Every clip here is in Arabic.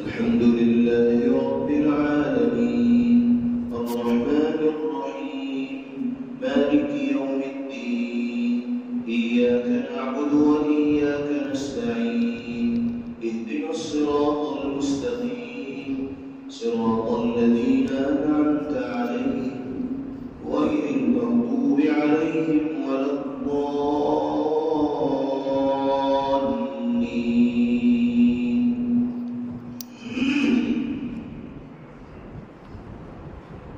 الحمد لله رب العالمين الرحمن الرحيم مالك يوم الدين إياك نعبد وإياك نستعين اهدنا الصراط المستقيم صراط الذين أنعمت عليهم غير المغضوب عليهم ولا الضالين.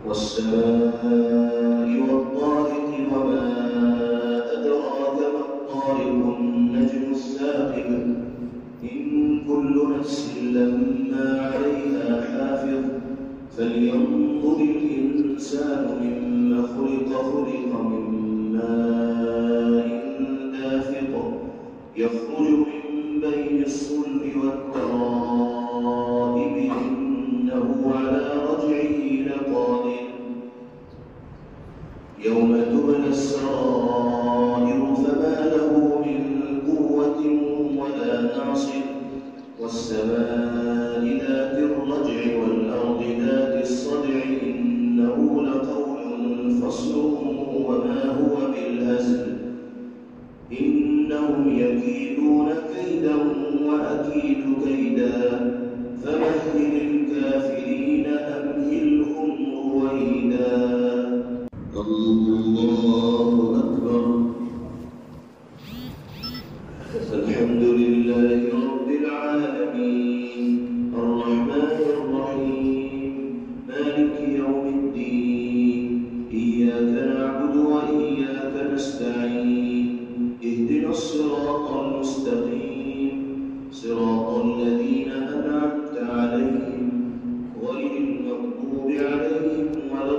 والسماء والطارق وما أدراك ما الطارق النجم الثاقب إن كل نفس لما عليها حافظ فلينظر الإنسان مما خلق من ماء دافق يخرج من بين الصلب والترائب إنه على رجعه لقادر يوم تبلى السرائر فما له من قوة ولا ناصر والسماء ذات الرجع والأرض ذات الصدع إنه لقول فصل وما هو بالهزل إنهم يكيدون كيدا وأكيد كيدا فمهل الكافرين أمهلهم رويدا. الله أكبر. الحمد لله رب العالمين الرحمن الرحيم مالك يوم الدين إياك نعبد وإياك نستعين اهدنا الصراط المستقيم صراط الذين أنعمت عليهم غير المغضوب عليهم ولا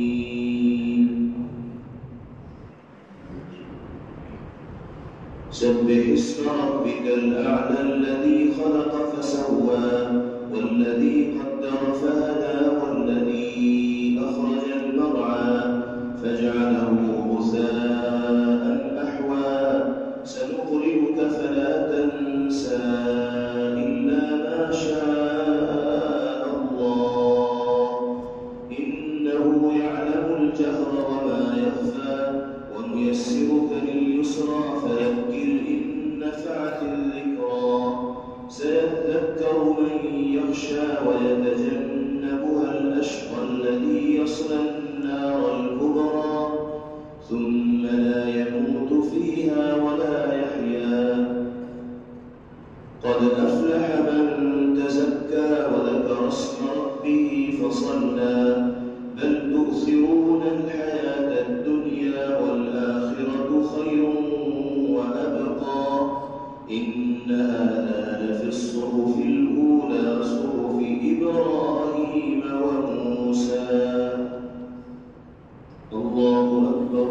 الضالين. سبح اسم ربك الأعلى الذي خلق فسوى والذي قدر فهدى والذي أخرج المرعى فجعله غثاء أحوى سنقرئك فلا تنسى إلا ما شاء الله إنه يعلم الجهر وما يخفى ونيسرك لليسرى فذكر إن نفعت الذكرى سيذكر من يخشى ويتجنبها الأشقى الذي يصلى النار الكبرى ثم لا يموت فيها ولا يحيا قد أفلح من تزكى وذكر اسم ربه فصلى بل تؤثرون الحياة الدنيا والآخرة خير وأبقى إن هذا لفي الصحف الأولى صحف إبراهيم وموسى. الله أكبر.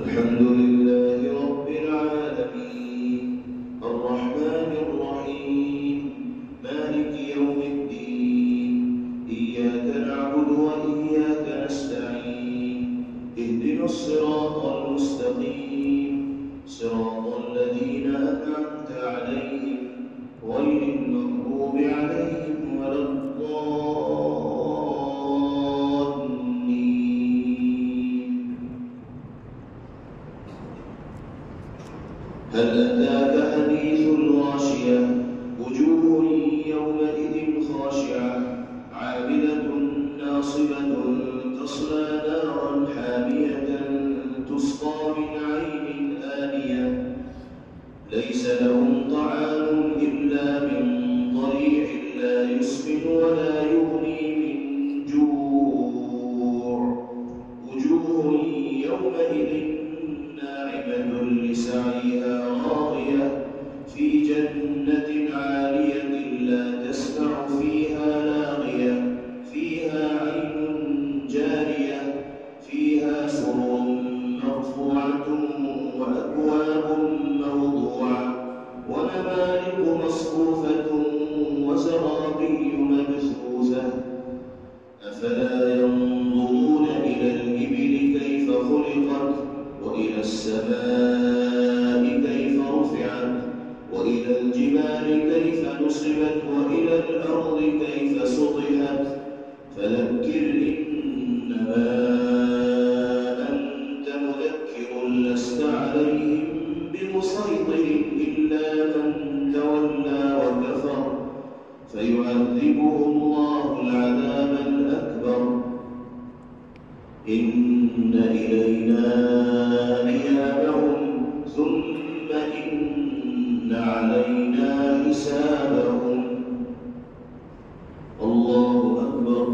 الحمد لله رب العالمين الرحمن الرحيم مالك يوم الدين إياك نعبد وإياك نستعين اهدنا الصراط المستقيم صراط الذين أنعمت عليهم غير المغضوب عليهم ولا الضالين. هل أتاك حديث الغاشية وجوه يومئذ خاشعة عاملة ناصبة تصلى نارا حامية تسقى من عين آنية ليس لهم طعام إلا من ضريع لا يسمن ولا يغني من جوع وجوه يومئذ ناعمة لسعيها راضية في جنة عالية لا تسمع فيها لاغية فيها عين جارية فيها سرر مرفوعة وأكواب موضوعة ونمارق مصفوفة علينا حسابهم. الله أكبر.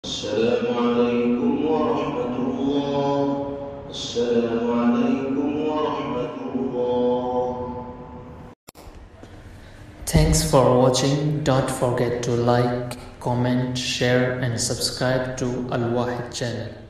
السلام عليكم ورحمة الله. السلام عليكم ورحمة الله. Thanks for watching. Don't forget to like, comment, share and subscribe to Al Wahid channel.